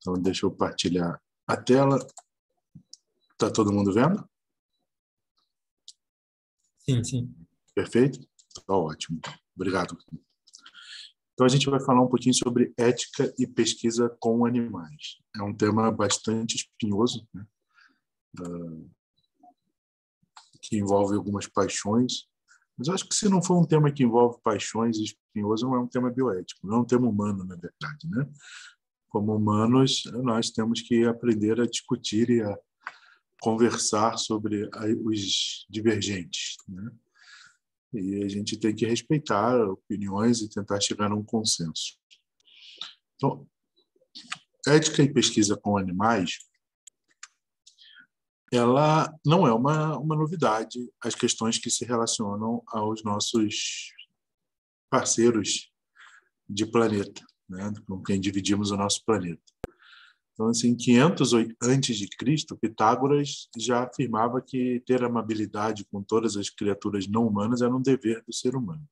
Então, deixa eu partilhar a tela. Está todo mundo vendo? Sim, sim. Perfeito? Está ótimo. Obrigado. Então, a gente vai falar um pouquinho sobre ética e pesquisa com animais. É um tema bastante espinhoso, né? Que envolve algumas paixões. Mas eu acho que se não for um tema que envolve paixões e espinhoso, não é um tema bioético, não é um tema humano, na verdade, né? Como humanos, nós temos que aprender a discutir e a conversar sobre os divergentes, né? E a gente tem que respeitar opiniões e tentar chegar a um consenso. Então, ética e pesquisa com animais, ela não é uma novidade, as questões que se relacionam aos nossos parceiros de planeta, né? Com quem dividimos o nosso planeta. Então, assim, 500 antes de Cristo, Pitágoras já afirmava que ter amabilidade com todas as criaturas não humanas era um dever do ser humano.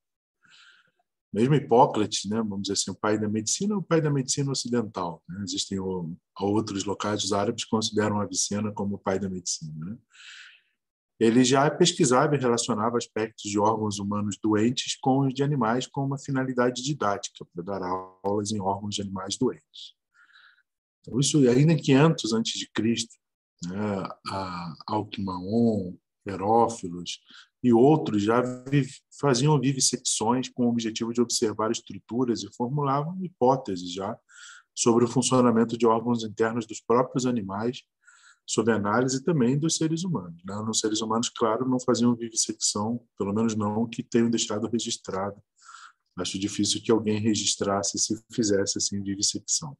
Mesmo Hipócrates, né, vamos dizer assim, o pai da medicina, é o pai da medicina ocidental, né? Existem outros locais, os árabes consideram Avicena como o pai da medicina, né? Ele já pesquisava e relacionava aspectos de órgãos humanos doentes com os de animais com uma finalidade didática, para dar aulas em órgãos de animais doentes. Então, isso ainda em 500 antes de Cristo, né, Alquimaon, Herófilos e outros já faziam vivissecções com o objetivo de observar estruturas e formulavam hipóteses já sobre o funcionamento de órgãos internos dos próprios animais, sob análise também dos seres humanos, né? Nos seres humanos, claro, não faziam vivissecção, pelo menos não que tenham deixado registrado. Acho difícil que alguém registrasse se fizesse assim vivissecção.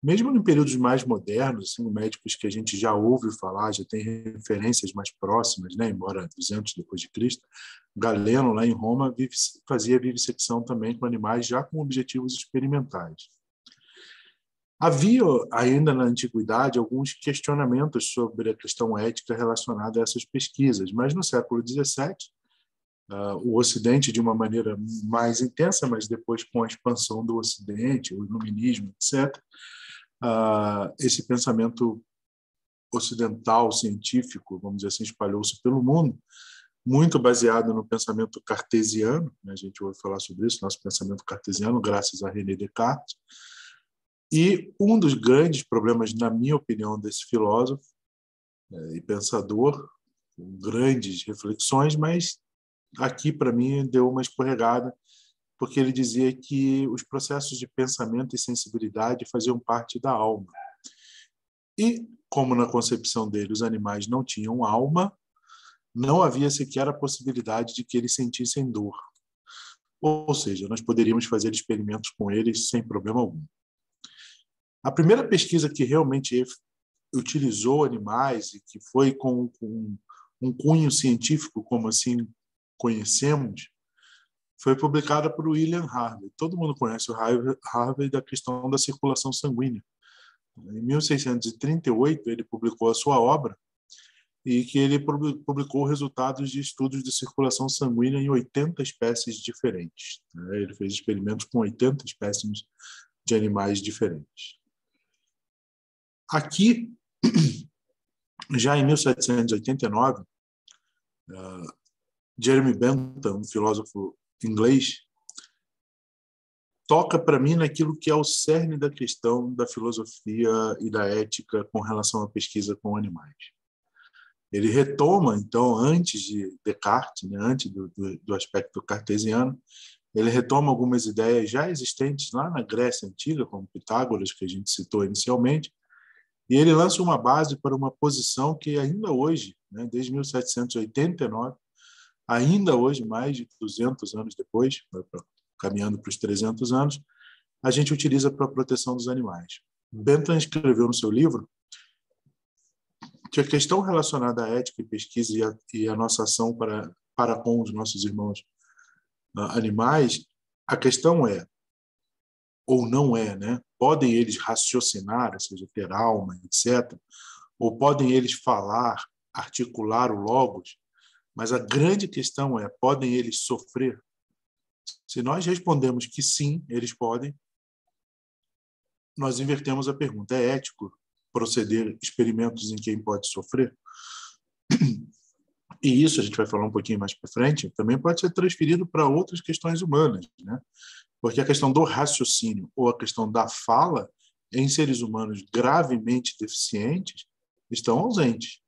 Mesmo em períodos mais modernos, assim, médicos que a gente já ouve falar, já tem referências mais próximas, né? Embora 200 depois de Cristo, Galeno, lá em Roma, fazia vivissecção também com animais já com objetivos experimentais. Havia ainda na antiguidade alguns questionamentos sobre a questão ética relacionada a essas pesquisas, mas no século XVII, o Ocidente de uma maneira mais intensa, mas depois com a expansão do Ocidente, o iluminismo, etc., esse pensamento ocidental, científico, vamos dizer assim, espalhou-se pelo mundo, muito baseado no pensamento cartesiano, né? A gente ouve falar sobre isso, nosso pensamento cartesiano, graças a René Descartes. E um dos grandes problemas, na minha opinião, desse filósofo e pensador, com grandes reflexões, mas aqui, para mim, deu uma escorregada, porque ele dizia que os processos de pensamento e sensibilidade faziam parte da alma. E, como na concepção dele os animais não tinham alma, não havia sequer a possibilidade de que eles sentissem dor. Ou seja, nós poderíamos fazer experimentos com eles sem problema algum. A primeira pesquisa que realmente utilizou animais e que foi com um cunho científico, como assim conhecemos, foi publicada por William Harvey. Todo mundo conhece o Harvey da questão da circulação sanguínea. Em 1638, ele publicou a sua obra e que ele publicou resultados de estudos de circulação sanguínea em 80 espécies diferentes. Ele fez experimentos com 80 espécimes de animais diferentes. Aqui, já em 1789, Jeremy Bentham, um filósofo inglês, toca para mim naquilo que é o cerne da questão da filosofia e da ética com relação à pesquisa com animais. Ele retoma, então, antes de Descartes, né, antes do aspecto cartesiano, ele retoma algumas ideias já existentes lá na Grécia Antiga, como Pitágoras, que a gente citou inicialmente, e ele lança uma base para uma posição que ainda hoje, né, desde 1789, ainda hoje, mais de 200 anos depois, caminhando para os 300 anos, a gente utiliza para a proteção dos animais. Bentham escreveu no seu livro que a questão relacionada à ética e pesquisa e a nossa ação para com os nossos irmãos animais, a questão é, ou não é, né? Podem eles raciocinar, ou seja, ter alma, etc., ou podem eles falar, articular o logos, mas a grande questão é, podem eles sofrer? Se nós respondemos que sim, eles podem, nós invertemos a pergunta: é ético proceder experimentos em quem pode sofrer? E isso, a gente vai falar um pouquinho mais para frente, também pode ser transferido para outras questões humanas, né? Porque a questão do raciocínio ou a questão da fala em seres humanos gravemente deficientes estão ausentes.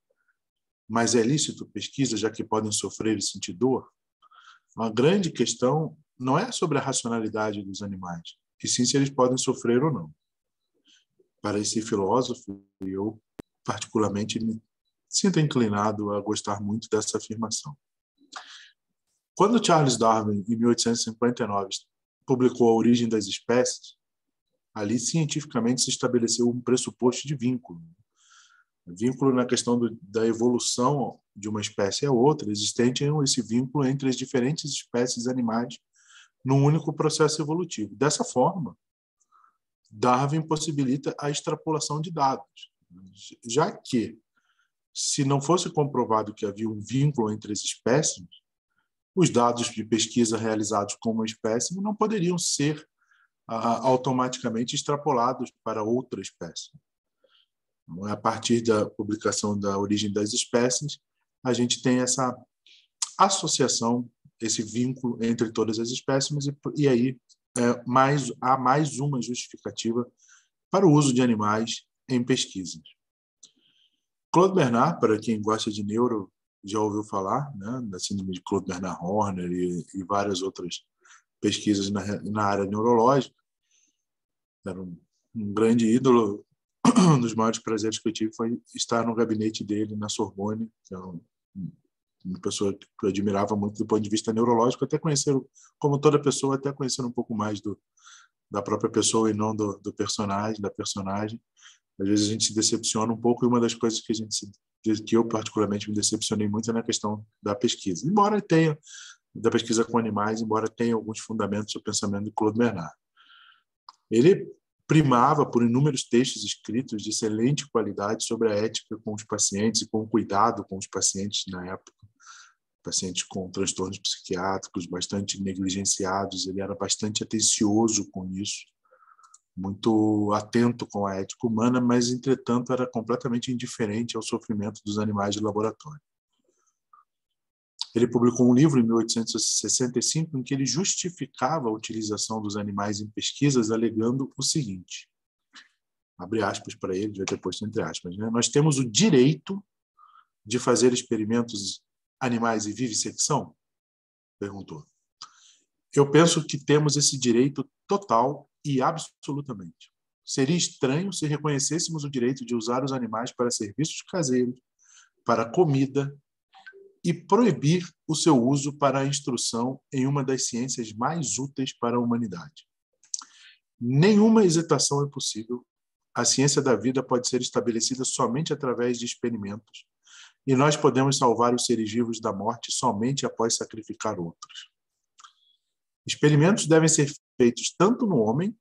Mas é lícito pesquisa, já que podem sofrer e sentir dor? Uma grande questão não é sobre a racionalidade dos animais, e sim se eles podem sofrer ou não. Para esse filósofo, eu particularmente me sinto inclinado a gostar muito dessa afirmação. Quando Charles Darwin, em 1859, publicou A Origem das Espécies, ali cientificamente se estabeleceu um pressuposto de vínculo. Vínculo na questão da evolução de uma espécie a outra, existente esse vínculo entre as diferentes espécies animais num único processo evolutivo. Dessa forma, Darwin possibilita a extrapolação de dados, já que, se não fosse comprovado que havia um vínculo entre as espécies, os dados de pesquisa realizados com uma espécie não poderiam ser automaticamente extrapolados para outra espécie. A partir da publicação da Origem das Espécies, a gente tem essa associação, esse vínculo entre todas as espécies, e aí há mais uma justificativa para o uso de animais em pesquisas. Claude Bernard, para quem gosta de neuro, já ouviu falar, né, da síndrome de Claude Bernard-Horner e várias outras pesquisas na área neurológica. Era um grande ídolo. Um dos maiores prazeres que eu tive foi estar no gabinete dele na Sorbonne, que é uma pessoa que eu admirava muito do ponto de vista neurológico, até conhecer, como toda pessoa, até conhecer um pouco mais da própria pessoa e não do personagem, da personagem. Às vezes a gente se decepciona um pouco, e uma das coisas que eu particularmente me decepcionei muito é na questão da pesquisa. Embora tenha, da pesquisa com animais, embora tenha alguns fundamentos do pensamento de Claude Bernard. Ele primava por inúmeros textos escritos de excelente qualidade sobre a ética com os pacientes e com o cuidado com os pacientes na época. Pacientes com transtornos psiquiátricos bastante negligenciados, ele era bastante atencioso com isso, muito atento com a ética humana, mas, entretanto, era completamente indiferente ao sofrimento dos animais de laboratório. Ele publicou um livro em 1865 em que ele justificava a utilização dos animais em pesquisas, alegando o seguinte, abre aspas para ele, devia ter posto entre aspas, né? Nós temos o direito de fazer experimentos animais e vivissecção? Perguntou. Eu penso que temos esse direito total e absolutamente. Seria estranho se reconhecêssemos o direito de usar os animais para serviços caseiros, para comida, e proibir o seu uso para a instrução em uma das ciências mais úteis para a humanidade. Nenhuma hesitação é possível. A ciência da vida pode ser estabelecida somente através de experimentos, e nós podemos salvar os seres vivos da morte somente após sacrificar outros. Experimentos devem ser feitos tanto no homem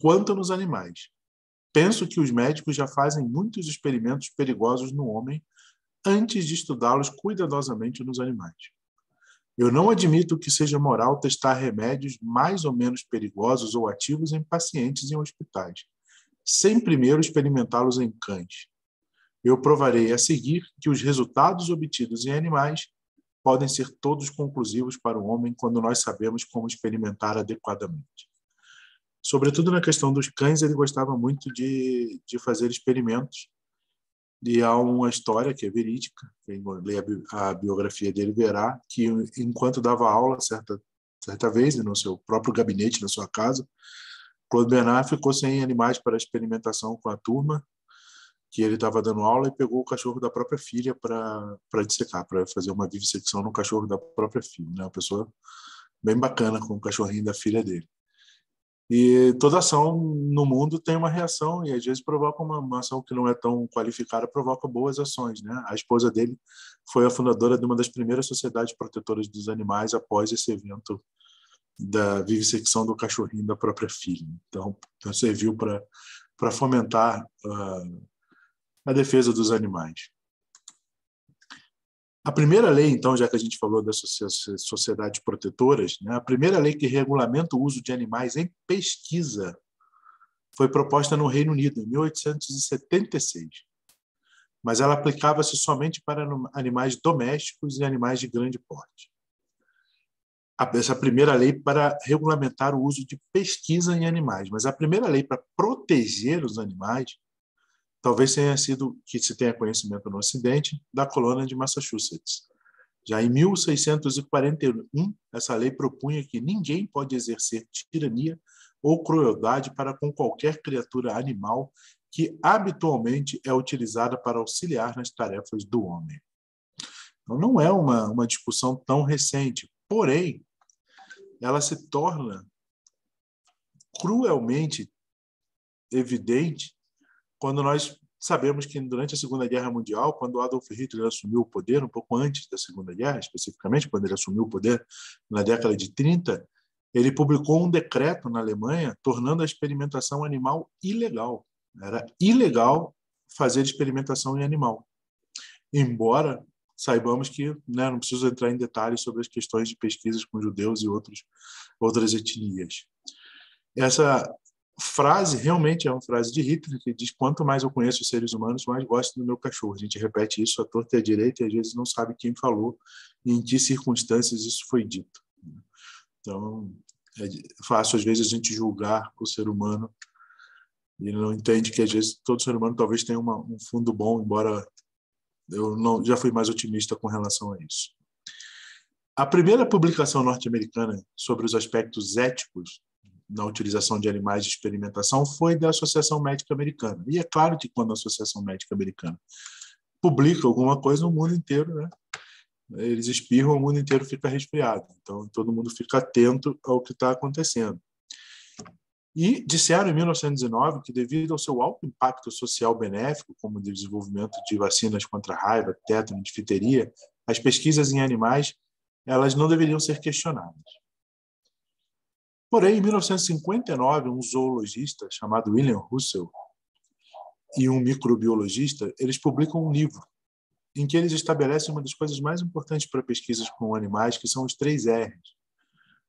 quanto nos animais. Penso que os médicos já fazem muitos experimentos perigosos no homem antes de estudá-los cuidadosamente nos animais. Eu não admito que seja moral testar remédios mais ou menos perigosos ou ativos em pacientes em hospitais, sem primeiro experimentá-los em cães. Eu provarei a seguir que os resultados obtidos em animais podem ser todos conclusivos para o homem quando nós sabemos como experimentar adequadamente. Sobretudo na questão dos cães, ele gostava muito de fazer experimentos. E há uma história que é verídica, quem lê a biografia dele verá que, enquanto dava aula, certa vez, no seu próprio gabinete, na sua casa, Claude Bernard ficou sem animais para experimentação com a turma, que ele estava dando aula, e pegou o cachorro da própria filha para dissecar, para fazer uma vivissecção no cachorro da própria filha. Né? Uma pessoa bem bacana com o cachorrinho da filha dele. E toda ação no mundo tem uma reação, e às vezes provoca uma ação que não é tão qualificada, provoca boas ações. Né? A esposa dele foi a fundadora de uma das primeiras sociedades protetoras dos animais após esse evento da vivissecção do cachorrinho da própria filha. Então serviu para fomentar a defesa dos animais. A primeira lei, então, já que a gente falou das sociedades protetoras, né, a primeira lei que regulamenta o uso de animais em pesquisa foi proposta no Reino Unido, em 1876, mas ela aplicava-se somente para animais domésticos e animais de grande porte. Essa primeira lei para regulamentar o uso de pesquisa em animais, mas a primeira lei para proteger os animais talvez tenha sido, que se tenha conhecimento no Ocidente, da colônia de Massachusetts. Já em 1641, essa lei propunha que ninguém pode exercer tirania ou crueldade para com qualquer criatura animal que habitualmente é utilizada para auxiliar nas tarefas do homem. Então, não é uma discussão tão recente, porém, ela se torna cruelmente evidente quando nós sabemos que durante a Segunda Guerra Mundial, quando Adolf Hitler assumiu o poder, um pouco antes da Segunda Guerra, especificamente quando ele assumiu o poder na década de 30, ele publicou um decreto na Alemanha tornando a experimentação animal ilegal. Era ilegal fazer experimentação em animal. Embora saibamos que, né, não preciso entrar em detalhes sobre as questões de pesquisas com judeus e outras etnias. Essa frase realmente é uma frase de Hitler, que diz: quanto mais eu conheço os seres humanos, mais gosto do meu cachorro. A gente repete isso à torta e à direita e às vezes não sabe quem falou e em que circunstâncias isso foi dito. Então, é fácil às vezes a gente julgar o ser humano e não entende que às vezes todo ser humano talvez tenha um fundo bom, embora eu não, já fui mais otimista com relação a isso. A primeira publicação norte-americana sobre os aspectos éticos na utilização de animais de experimentação foi da Associação Médica Americana. E é claro que quando a Associação Médica Americana publica alguma coisa, o mundo inteiro, né, eles espirram, o mundo inteiro fica resfriado. Então, todo mundo fica atento ao que está acontecendo. E disseram em 1909 que, devido ao seu alto impacto social benéfico, como o desenvolvimento de vacinas contra a raiva, tétano e difteria, as pesquisas em animais elas não deveriam ser questionadas. Porém, em 1959, um zoologista chamado William Russell e um microbiologista, eles publicam um livro em que eles estabelecem uma das coisas mais importantes para pesquisas com animais, que são os 3 R's: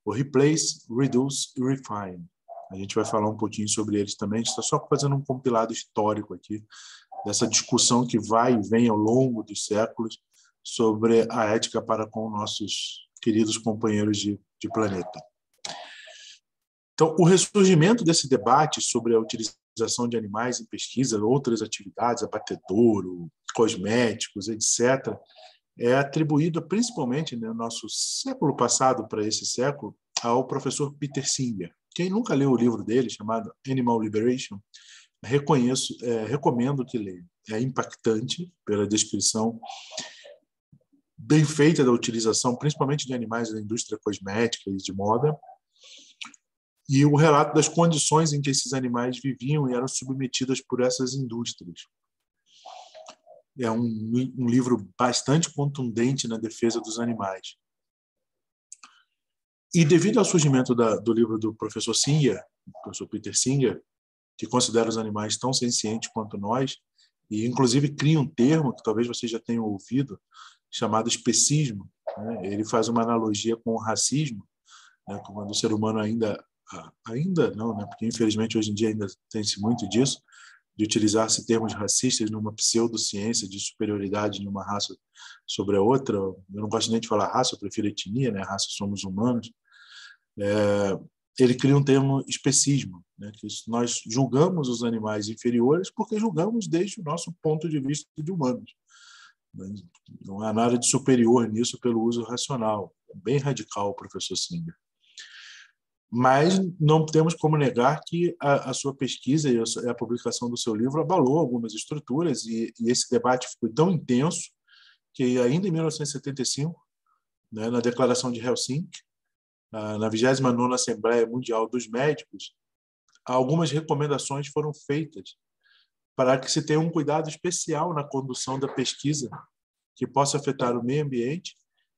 o replace, reduce e refine. A gente vai falar um pouquinho sobre eles também. A gente está só fazendo um compilado histórico aqui dessa discussão que vai e vem ao longo dos séculos sobre a ética para com nossos queridos companheiros de planeta. Então, o ressurgimento desse debate sobre a utilização de animais em pesquisa, outras atividades, abatedouro, cosméticos, etc., é atribuído principalmente no nosso século passado para esse século ao professor Peter Singer. Quem nunca leu o livro dele, chamado Animal Liberation, recomendo que leia. É impactante pela descrição bem feita da utilização, principalmente de animais da indústria cosmética e de moda, e o relato das condições em que esses animais viviam e eram submetidos por essas indústrias. É um livro bastante contundente na defesa dos animais. E devido ao surgimento do livro do professor Singer, professor Peter Singer, que considera os animais tão sencientes quanto nós, e inclusive cria um termo que talvez vocês já tenham ouvido, chamado especismo, né? Ele faz uma analogia com o racismo, né? Quando o ser humano ainda não, né? Porque infelizmente hoje em dia ainda tem-se muito disso, de utilizar-se termos racistas numa pseudociência de superioridade de uma raça sobre a outra. Eu não gosto nem de falar raça, eu prefiro etnia, né? Raça somos humanos. Ele cria um termo especismo, né? Que nós julgamos os animais inferiores porque julgamos desde o nosso ponto de vista de humanos. Não há nada de superior nisso pelo uso racional. É bem radical o professor Singer. Mas não temos como negar que a sua pesquisa e a publicação do seu livro abalou algumas estruturas e esse debate foi tão intenso que ainda em 1975, né, na Declaração de Helsinki, na 29ª Assembleia Mundial dos Médicos, algumas recomendações foram feitas para que se tenha um cuidado especial na condução da pesquisa que possa afetar o meio ambiente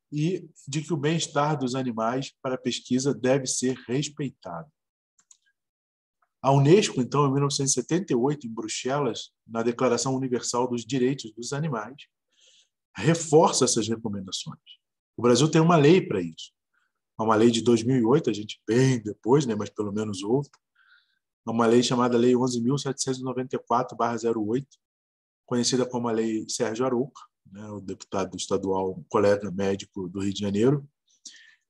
e de que o bem-estar dos animais para a pesquisa deve ser respeitado. A Unesco, então, em 1978, em Bruxelas, na Declaração Universal dos Direitos dos Animais, reforça essas recomendações. O Brasil tem uma lei para isso. Uma lei de 2008, a gente bem depois, né, mas pelo menos houve, uma lei chamada Lei 11.794/08, conhecida como a Lei Sérgio Arouca, né, o deputado estadual, colega médico do Rio de Janeiro,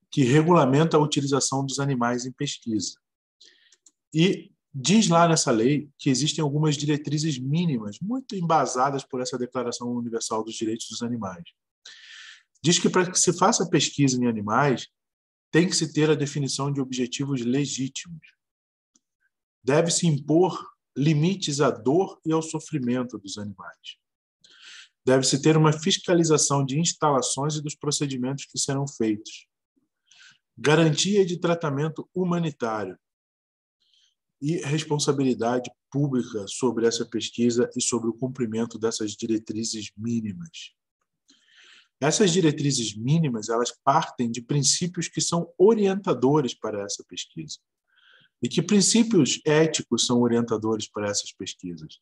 que regulamenta a utilização dos animais em pesquisa. E diz lá nessa lei que existem algumas diretrizes mínimas, muito embasadas por essa Declaração Universal dos Direitos dos Animais. Diz que para que se faça pesquisa em animais, tem que se ter a definição de objetivos legítimos. Deve-se impor limites à dor e ao sofrimento dos animais. Deve-se ter uma fiscalização de instalações e dos procedimentos que serão feitos. Garantia de tratamento humanitário e responsabilidade pública sobre essa pesquisa e sobre o cumprimento dessas diretrizes mínimas. Essas diretrizes mínimas, elas partem de princípios que são orientadores para essa pesquisa. E que princípios éticos são orientadores para essas pesquisas?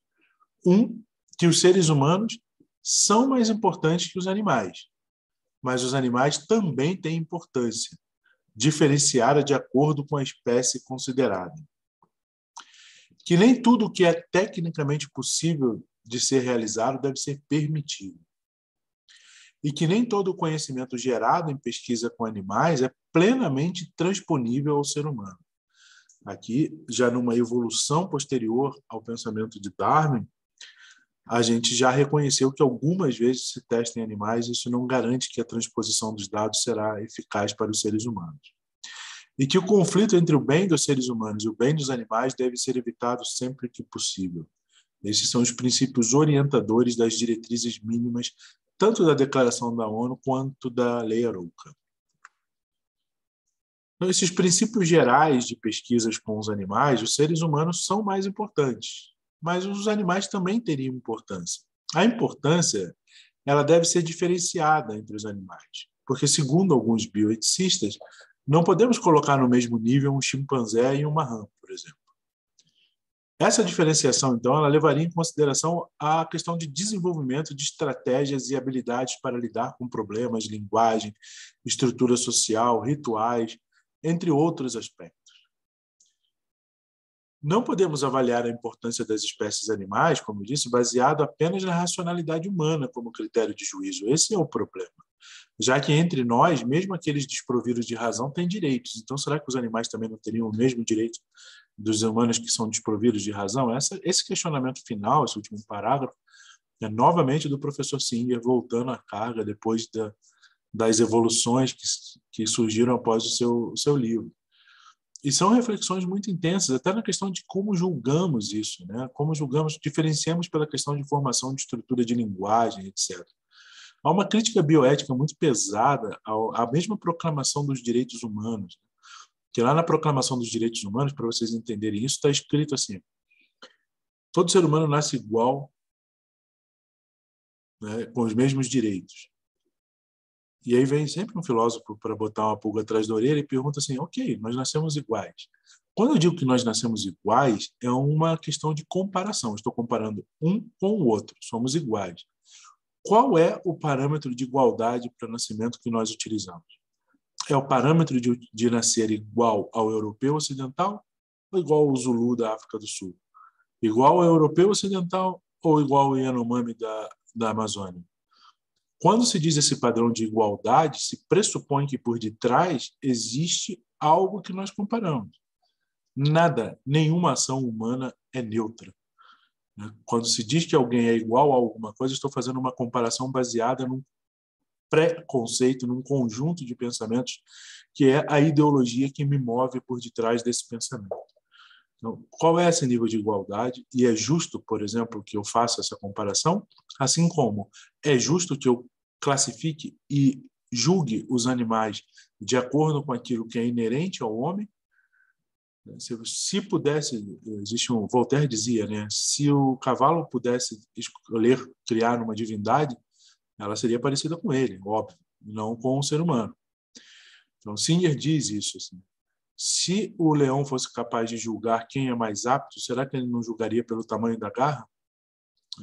Que os seres humanos são mais importantes que os animais, mas os animais também têm importância, diferenciada de acordo com a espécie considerada. Que nem tudo que é tecnicamente possível de ser realizado deve ser permitido. E que nem todo o conhecimento gerado em pesquisa com animais é plenamente transponível ao ser humano. Aqui, já numa evolução posterior ao pensamento de Darwin, a gente já reconheceu que algumas vezes se testa em animais, isso não garante que a transposição dos dados será eficaz para os seres humanos. E que o conflito entre o bem dos seres humanos e o bem dos animais deve ser evitado sempre que possível. Esses são os princípios orientadores das diretrizes mínimas, tanto da Declaração da ONU quanto da Lei Arouca. Então, esses princípios gerais de pesquisas com os animais, os seres humanos são mais importantes, mas os animais também teriam importância. A importância, ela deve ser diferenciada entre os animais, porque, segundo alguns bioeticistas, não podemos colocar no mesmo nível um chimpanzé e uma rã, por exemplo. Essa diferenciação, então, ela levaria em consideração a questão de desenvolvimento de estratégias e habilidades para lidar com problemas, linguagem, estrutura social, rituais, entre outros aspectos. Não podemos avaliar a importância das espécies animais, como eu disse, baseado apenas na racionalidade humana como critério de juízo. Esse é o problema. Já que entre nós, mesmo aqueles desprovidos de razão, têm direitos. Então, será que os animais também não teriam o mesmo direito dos humanos que são desprovidos de razão? Esse questionamento final, esse último parágrafo, é novamente do professor Singer voltando à carga depois das evoluções que surgiram após o seu livro. E são reflexões muito intensas, até na questão de como julgamos isso, né? Como julgamos, diferenciamos pela questão de formação de estrutura de linguagem, etc. Há uma crítica bioética muito pesada à mesma proclamação dos direitos humanos, que lá na proclamação dos direitos humanos, para vocês entenderem isso, está escrito assim: todo ser humano nasce igual, né, com os mesmos direitos. E aí vem sempre um filósofo para botar uma pulga atrás da orelha e pergunta assim: ok, nós nascemos iguais. Quando eu digo que nós nascemos iguais, é uma questão de comparação. Estou comparando um com o outro. Somos iguais. Qual é o parâmetro de igualdade para nascimento que nós utilizamos? É o parâmetro de nascer igual ao europeu ocidental ou igual ao Zulu da África do Sul? Igual ao europeu ocidental ou igual ao Yanomami da Amazônia? Quando se diz esse padrão de igualdade, se pressupõe que por detrás existe algo que nós comparamos. Nada, nenhuma ação humana é neutra. Quando se diz que alguém é igual a alguma coisa, estou fazendo uma comparação baseada num preconceito, num conjunto de pensamentos que é a ideologia que me move por detrás desse pensamento. Então, qual é esse nível de igualdade? E é justo, por exemplo, que eu faça essa comparação, assim como é justo que eu classifique e julgue os animais de acordo com aquilo que é inerente ao homem. Se pudesse, Voltaire dizia, né, se o cavalo pudesse escolher criar uma divindade, ela seria parecida com ele, óbvio, não com o ser humano. Então, Singer diz isso, assim: se o leão fosse capaz de julgar quem é mais apto, será que ele não julgaria pelo tamanho da garra?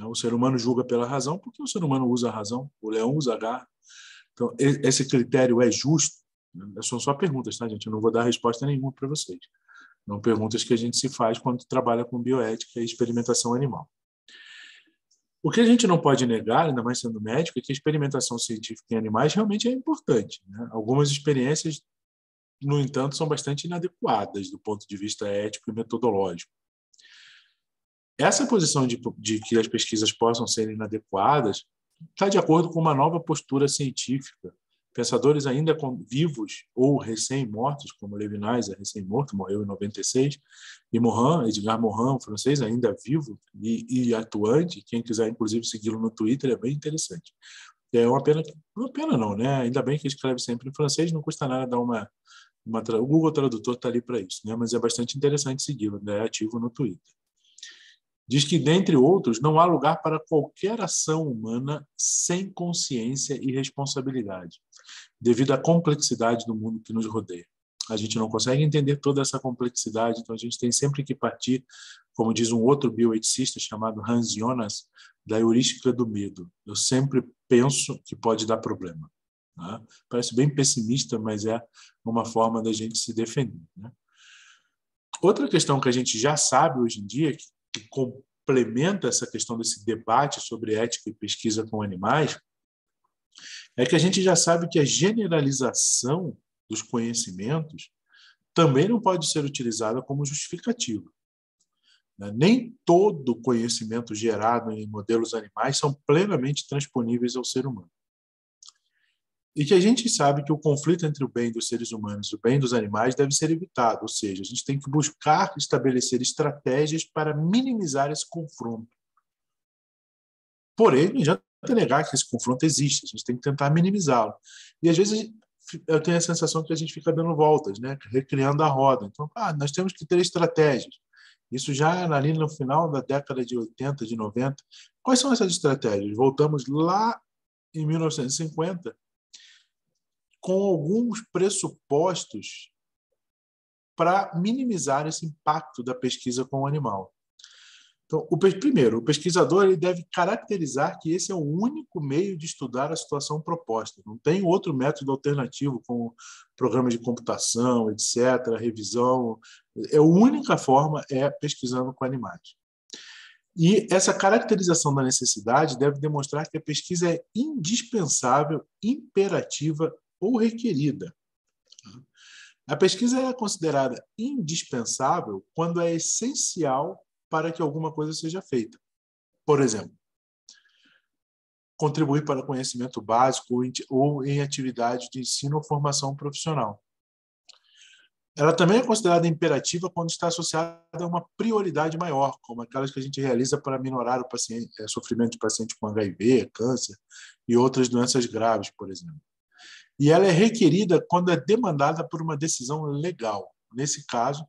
O ser humano julga pela razão porque o ser humano usa a razão, o leão usa a garra. Então, esse critério é justo? São só perguntas, tá, gente? Eu não vou dar resposta nenhuma para vocês. não perguntas que a gente se faz quando trabalha com bioética e experimentação animal. O que a gente não pode negar, ainda mais sendo médico, é que a experimentação científica em animais realmente é importante, né? Algumas experiências, no entanto, são bastante inadequadas do ponto de vista ético e metodológico. Essa posição de que as pesquisas possam ser inadequadas está de acordo com uma nova postura científica. Pensadores ainda vivos ou recém-mortos, como Levinas é recém-morto, morreu em 96, e Morin, Edgar Morin, um francês, ainda vivo e atuante, quem quiser inclusive segui-lo no Twitter, é bem interessante. É uma pena não, né? Ainda bem que escreve sempre em francês, não custa nada dar o Google Tradutor está ali para isso, né? Mas é bastante interessante segui-lo, né? É ativo no Twitter. Diz que, dentre outros, não há lugar para qualquer ação humana sem consciência e responsabilidade, devido à complexidade do mundo que nos rodeia. A gente não consegue entender toda essa complexidade, então a gente tem sempre que partir, como diz um outro bioeticista chamado Hans Jonas, da heurística do medo. Eu sempre penso que pode dar problema. Né? Parece bem pessimista, mas é uma forma da gente se defender. Né? Outra questão que a gente já sabe hoje em dia, que complementa essa questão desse debate sobre ética e pesquisa com animais, é que a gente já sabe que a generalização dos conhecimentos também não pode ser utilizada como justificativa. Nem todo conhecimento gerado em modelos animais são plenamente transponíveis ao ser humano. E que a gente sabe que o conflito entre o bem dos seres humanos e o bem dos animais deve ser evitado, ou seja, a gente tem que buscar estabelecer estratégias para minimizar esse confronto. Porém, não adianta negar que esse confronto existe, a gente tem que tentar minimizá-lo. E às vezes eu tenho a sensação que a gente fica dando voltas, né? Recriando a roda. Então, nós temos que ter estratégias. Isso já ali no final da década de 80, de 90. Quais são essas estratégias? Voltamos lá em 1950 com alguns pressupostos para minimizar esse impacto da pesquisa com o animal. Então, primeiro, o pesquisador ele deve caracterizar que esse é o único meio de estudar a situação proposta. Não tem outro método alternativo, como programas de computação, etc., revisão. A única forma é pesquisando com animais. E essa caracterização da necessidade deve demonstrar que a pesquisa é indispensável, imperativa ou requerida. A pesquisa é considerada indispensável quando é essencial para que alguma coisa seja feita. Por exemplo, contribuir para o conhecimento básico ou em atividades de ensino ou formação profissional. Ela também é considerada imperativa quando está associada a uma prioridade maior, como aquelas que a gente realiza para minorar o sofrimento de paciente com HIV, câncer e outras doenças graves, por exemplo. E ela é requerida quando é demandada por uma decisão legal. Nesse caso,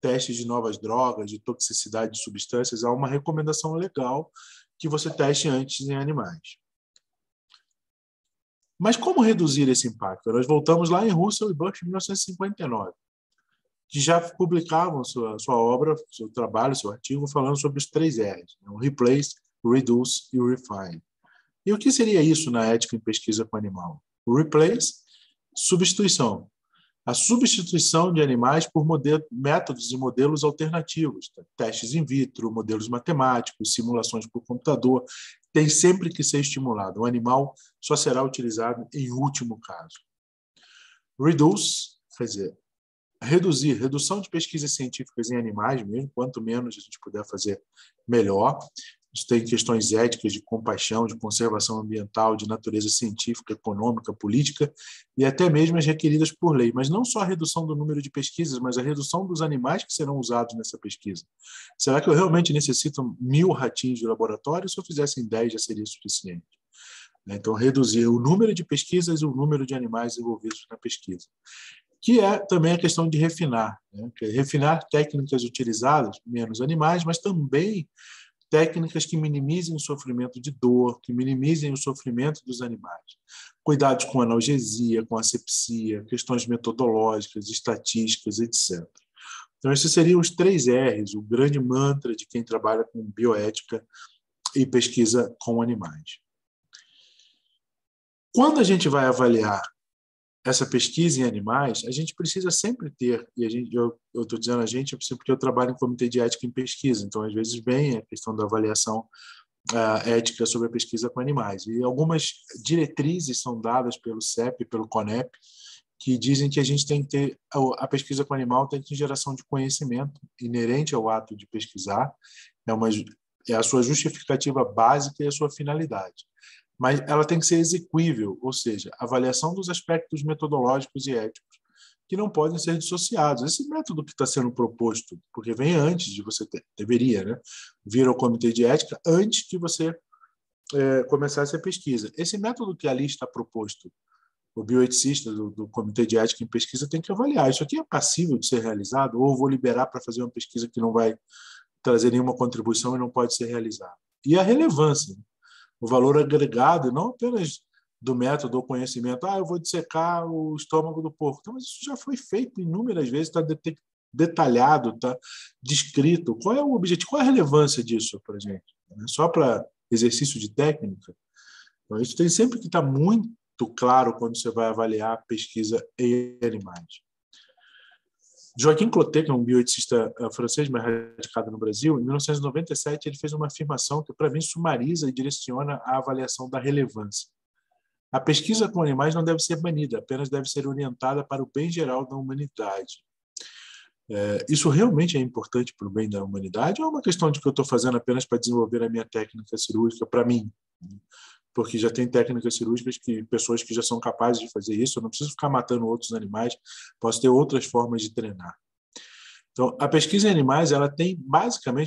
testes de novas drogas, de toxicidade de substâncias, há uma recomendação legal que você teste antes em animais. Mas como reduzir esse impacto? Nós voltamos lá em Russell e Bush, em 1959, que já publicavam sua obra, seu trabalho, seu artigo, falando sobre os 3 R's, o Replace, Reduce e Refine. E o que seria isso na ética em pesquisa com animal? O Replace, substituição. A substituição de animais por métodos e modelos alternativos, testes in vitro, modelos matemáticos, simulações por computador, tem sempre que ser estimulado. O animal só será utilizado em último caso. Reduce, quer dizer, redução de pesquisas científicas em animais mesmo, quanto menos a gente puder fazer, melhor. Isso tem questões éticas, de compaixão, de conservação ambiental, de natureza científica, econômica, política e até mesmo as requeridas por lei. Mas não só a redução do número de pesquisas, mas a redução dos animais que serão usados nessa pesquisa. Será que eu realmente necessito 1000 ratinhos de laboratório? Se eu fizesse 10 já seria suficiente. Então, reduzir o número de pesquisas e o número de animais envolvidos na pesquisa. Que é também a questão de refinar. Né? Refinar técnicas utilizadas, menos animais, mas também técnicas que minimizem o sofrimento de dor, que minimizem o sofrimento dos animais. Cuidados com analgesia, com asepsia, questões metodológicas, estatísticas, etc. Então, esses seriam os 3 R's, o grande mantra de quem trabalha com bioética e pesquisa com animais. Quando a gente vai avaliar essa pesquisa em animais, a gente precisa sempre ter, e eu estou dizendo a gente, porque eu trabalho em comitê de ética em pesquisa, então às vezes vem a questão da avaliação ética sobre a pesquisa com animais. E algumas diretrizes são dadas pelo CEP, pelo CONEP, que dizem que a gente tem que ter, a pesquisa com animal tem que ter geração de conhecimento inerente ao ato de pesquisar, é a sua justificativa básica e a sua finalidade. Mas ela tem que ser execuível, ou seja, avaliação dos aspectos metodológicos e éticos que não podem ser dissociados. Esse método que está sendo proposto, porque vem antes de você deveria, né, vir ao comitê de ética antes que você começasse a pesquisa. Esse método que ali está proposto, o bioeticista do comitê de ética em pesquisa tem que avaliar. Isso aqui é passível de ser realizado ou vou liberar para fazer uma pesquisa que não vai trazer nenhuma contribuição e não pode ser realizada. E a relevância, né? O valor agregado, não apenas do método ou conhecimento. Eu vou dissecar o estômago do porco. Então, mas isso já foi feito inúmeras vezes, está detalhado, está descrito. Qual é o objetivo, qual é a relevância disso para a gente? Só para exercício de técnica? Então, isso tem sempre que estar muito claro quando você vai avaliar a pesquisa em animais. Joaquim Clotet, que é um bioeticista francês, mas radicado no Brasil, em 1997 ele fez uma afirmação que, para mim, sumariza e direciona a avaliação da relevância. A pesquisa com animais não deve ser banida, apenas deve ser orientada para o bem geral da humanidade. Isso realmente é importante para o bem da humanidade ou é uma questão de que eu estou fazendo apenas para desenvolver a minha técnica cirúrgica para mim? Porque já tem técnicas cirúrgicas que pessoas que já são capazes de fazer isso, eu não preciso ficar matando outros animais, posso ter outras formas de treinar. Então, a pesquisa em animais ela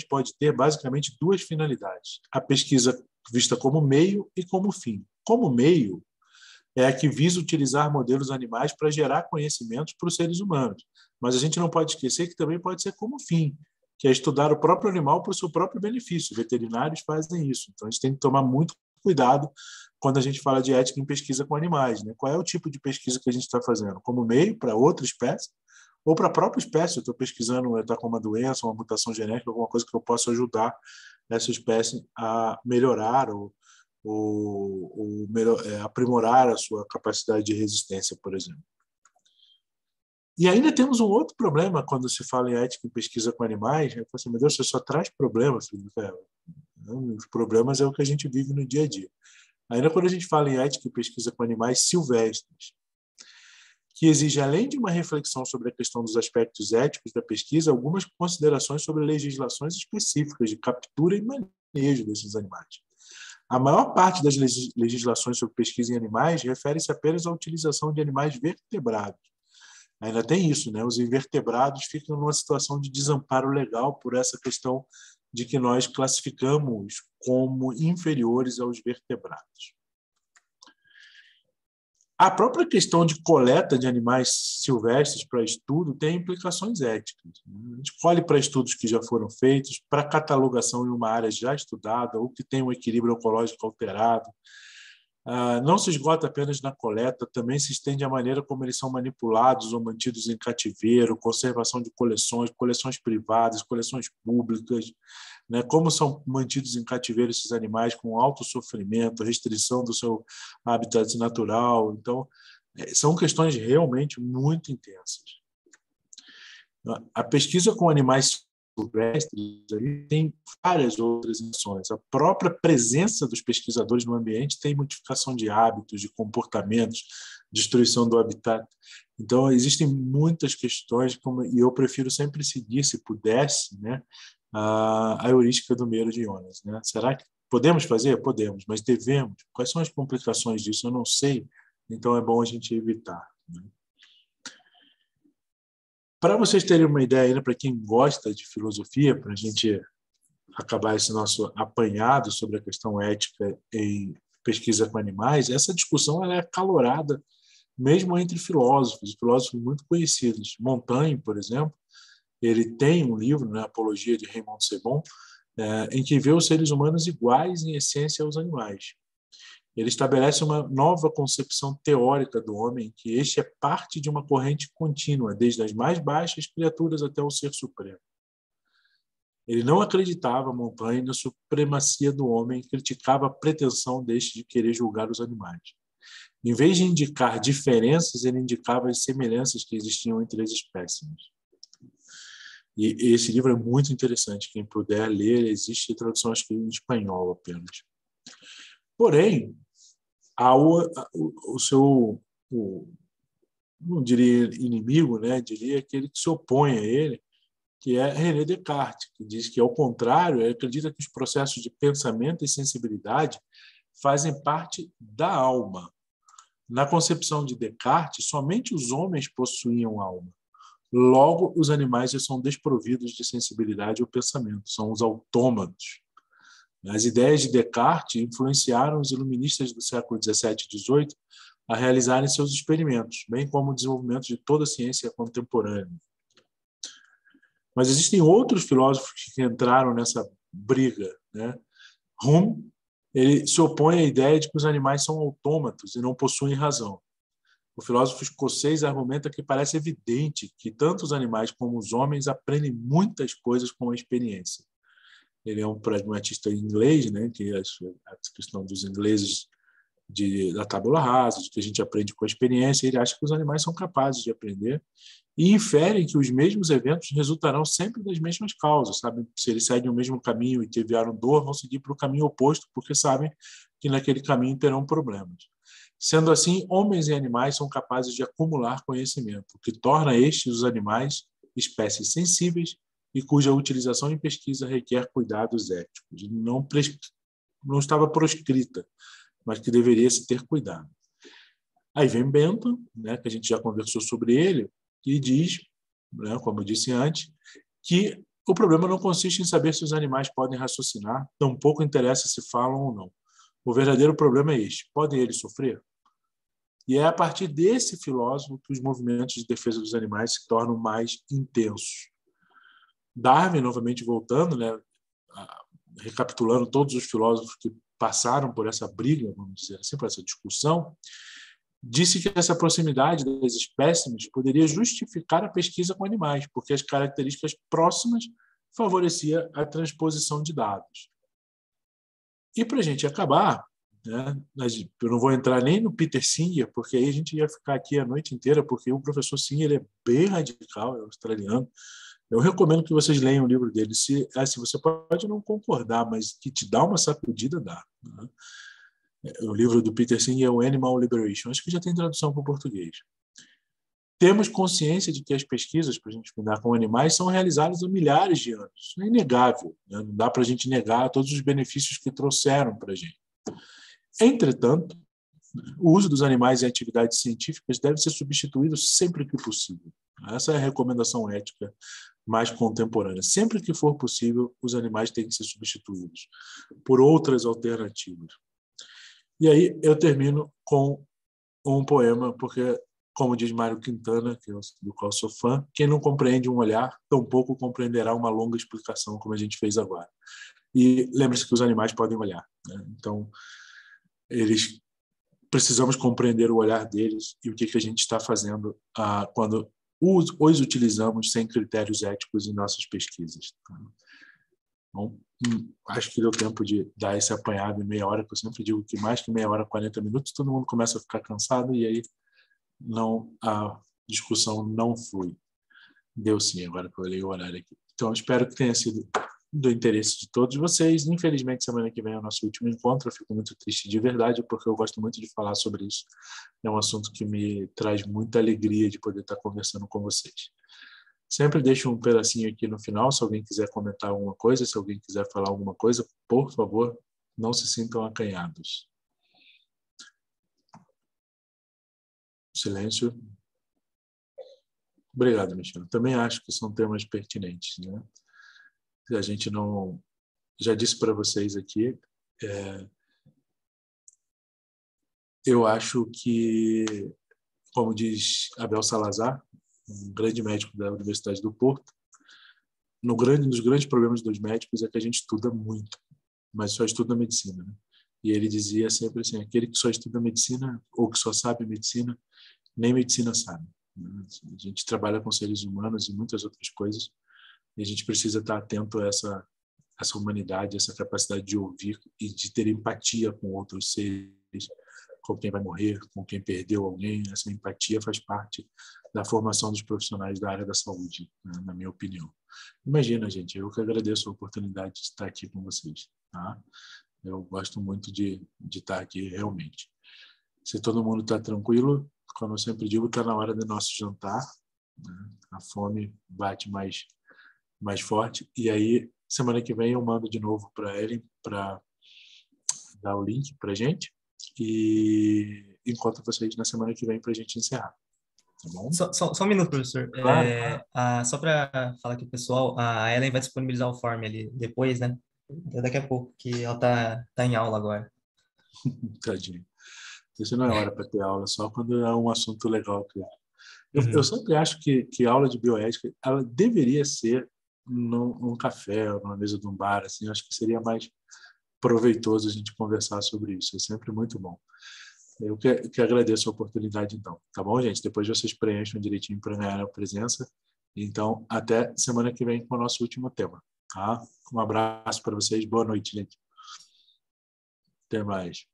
pode ter basicamente duas finalidades. A pesquisa vista como meio e como fim. Como meio é a que visa utilizar modelos animais para gerar conhecimentos para os seres humanos. Mas a gente não pode esquecer que também pode ser como fim, que é estudar o próprio animal para o seu próprio benefício. Veterinários fazem isso. Então, a gente tem que tomar muito cuidado quando a gente fala de ética em pesquisa com animais, né? Qual é o tipo de pesquisa que a gente está fazendo? Como meio para outra espécie ou para a própria espécie? Eu estou pesquisando, está com uma doença, uma mutação genética, alguma coisa que eu possa ajudar essa espécie a melhorar ou aprimorar a sua capacidade de resistência, por exemplo. E ainda temos um outro problema quando se fala em ética em pesquisa com animais. Eu falo assim, meu Deus, você só traz problemas, filho. Os problemas é o que a gente vive no dia a dia. Ainda quando a gente fala em ética em pesquisa com animais silvestres, que exige, além de uma reflexão sobre a questão dos aspectos éticos da pesquisa, algumas considerações sobre legislações específicas de captura e manejo desses animais. A maior parte das legislações sobre pesquisa em animais refere-se apenas à utilização de animais vertebrados. Ainda tem isso, né? Os invertebrados ficam numa situação de desamparo legal por essa questão de que nós classificamos como inferiores aos vertebrados. A própria questão de coleta de animais silvestres para estudo tem implicações éticas. A gente colhe para estudos que já foram feitos, para catalogação em uma área já estudada ou que tem um equilíbrio ecológico alterado. Não se esgota apenas na coleta, também se estende à maneira como eles são manipulados ou mantidos em cativeiro, conservação de coleções privadas, coleções públicas, né? Como são mantidos em cativeiro esses animais com alto sofrimento, restrição do seu habitat natural. Então, são questões realmente muito intensas. A pesquisa com animais silvestres tem várias outras ações. A própria presença dos pesquisadores no ambiente tem modificação de hábitos, de comportamentos, destruição do habitat. Então, existem muitas questões, e eu prefiro sempre seguir, se pudesse, né, a heurística do Meiro de Jonas. Né? Será que podemos fazer? Podemos, mas devemos? Quais são as complicações disso? Eu não sei, então é bom a gente evitar. Né? Para vocês terem uma ideia, ainda para quem gosta de filosofia, para a gente acabar esse nosso apanhado sobre a questão ética em pesquisa com animais, essa discussão ela é acalorada mesmo entre filósofos muito conhecidos. Montaigne, por exemplo, ele tem um livro, né, Apologia de Raymond Sebon, em que vê os seres humanos iguais em essência aos animais. Ele estabelece uma nova concepção teórica do homem, que este é parte de uma corrente contínua, desde as mais baixas criaturas até o ser supremo. Ele não acreditava, Montaigne, na supremacia do homem e criticava a pretensão deste de querer julgar os animais. Em vez de indicar diferenças, ele indicava as semelhanças que existiam entre as espécimes. E esse livro é muito interessante. Quem puder ler, existe tradução, acho que em espanhol apenas. Porém, o seu, não diria inimigo, né? Diria aquele que se opõe a ele, que é René Descartes, que diz que, ao contrário, ele acredita que os processos de pensamento e sensibilidade fazem parte da alma. Na concepção de Descartes, somente os homens possuíam alma. Logo, os animais já são desprovidos de sensibilidade ou pensamento, são os autômatos. As ideias de Descartes influenciaram os iluministas do século XVII e XVIII a realizarem seus experimentos, bem como o desenvolvimento de toda a ciência contemporânea. Mas existem outros filósofos que entraram nessa briga, né? Hume, ele se opõe à ideia de que os animais são autômatos e não possuem razão. O filósofo escocês argumenta que parece evidente que tanto os animais como os homens aprendem muitas coisas com a experiência. Ele é um pragmatista inglês, né, que a questão dos ingleses da tábula rasa, de que a gente aprende com a experiência, ele acha que os animais são capazes de aprender e inferem que os mesmos eventos resultarão sempre das mesmas causas, sabe? Se eles seguem o mesmo caminho e tiveram dor, vão seguir para o caminho oposto, porque sabem que naquele caminho terão problemas. Sendo assim, homens e animais são capazes de acumular conhecimento, o que torna estes, os animais, espécies sensíveis e cuja utilização em pesquisa requer cuidados éticos. Não estava proscrita, mas que deveria se ter cuidado. Aí vem Bentham, né, que a gente já conversou sobre ele, e diz, né, como eu disse antes, que o problema não consiste em saber se os animais podem raciocinar, tampouco interessa se falam ou não. O verdadeiro problema é este: podem eles sofrer? E é a partir desse filósofo que os movimentos de defesa dos animais se tornam mais intensos. Darwin, novamente voltando, né, recapitulando todos os filósofos que passaram por essa briga, vamos dizer assim, por essa discussão, disse que essa proximidade das espécimes poderia justificar a pesquisa com animais, porque as características próximas favorecia a transposição de dados. E para a gente acabar, né, eu não vou entrar nem no Peter Singer, porque aí a gente ia ficar aqui a noite inteira, porque o professor Singer é bem radical, é australiano. Eu recomendo que vocês leiam o livro dele. Se você pode não concordar, mas que te dá uma sacudida, dá. Né? O livro do Peter Singer é o Animal Liberation. Acho que já tem tradução para o português. Temos consciência de que as pesquisas para a gente cuidar com animais são realizadas há milhares de anos. Isso é inegável. Né? Não dá para a gente negar todos os benefícios que trouxeram para a gente. Entretanto, o uso dos animais em atividades científicas deve ser substituído sempre que possível. Essa é a recomendação ética mais contemporânea. Sempre que for possível, os animais têm que ser substituídos por outras alternativas. E aí eu termino com um poema, porque, como diz Mário Quintana, do qual sou fã, quem não compreende um olhar, tampouco compreenderá uma longa explicação, como a gente fez agora. E lembre-se que os animais podem olhar. Né? Então, precisamos compreender o olhar deles e o que a gente está fazendo quando os utilizamos sem critérios éticos em nossas pesquisas. Bom, acho que deu tempo de dar esse apanhado em meia hora, que eu sempre digo que mais que meia hora, 40 minutos, todo mundo começa a ficar cansado e aí a discussão não flui. Deu sim, agora que eu olhei o horário aqui. Então, espero que tenha sido do interesse de todos vocês. Infelizmente, semana que vem é o nosso último encontro. Eu fico muito triste de verdade, porque eu gosto muito de falar sobre isso. É um assunto que me traz muita alegria de poder estar conversando com vocês. Sempre deixo um pedacinho aqui no final, se alguém quiser comentar alguma coisa, se alguém quiser falar alguma coisa, por favor, não se sintam acanhados. Silêncio. Obrigado, Michel. Também acho que são temas pertinentes, né? A gente não... Já disse para vocês aqui, eu acho que, como diz Abel Salazar, um grande médico da Universidade do Porto, um dos grandes problemas dos médicos é que a gente estuda muito, mas só estuda medicina. Né? E ele dizia sempre assim, aquele que só estuda medicina ou que só sabe medicina, nem medicina sabe. Né? A gente trabalha com seres humanos e muitas outras coisas, e a gente precisa estar atento a essa humanidade, essa capacidade de ouvir e de ter empatia com outros seres, com quem vai morrer, com quem perdeu alguém. Essa empatia faz parte da formação dos profissionais da área da saúde, né, na minha opinião. Imagina, gente, eu que agradeço a oportunidade de estar aqui com vocês. Tá? Eu gosto muito de estar aqui, realmente. Se todo mundo está tranquilo, como eu sempre digo, está na hora do nosso jantar. Né? A fome bate mais forte. E aí, semana que vem, eu mando de novo para a Ellen para dar o link para a gente. E encontro vocês na semana que vem para a gente encerrar. Tá bom? Só um minuto, professor. Claro, claro. Só para falar aqui, pessoal, a Ellen vai disponibilizar o form ali depois, né? Daqui a pouco, que ela tá em aula agora. Tadinho. Isso não é hora para ter aula, só quando é um assunto legal. Eu Uhum. sempre acho que a aula de bioética ela deveria ser num café, ou numa mesa de um bar. Assim, eu acho que seria mais proveitoso a gente conversar sobre isso. É sempre muito bom. Eu que agradeço a oportunidade, então. Tá bom, gente? Depois vocês preenchem direitinho para ganhar a presença. Então, até semana que vem com o nosso último tema. Tá? Um abraço para vocês. Boa noite, gente. Até mais.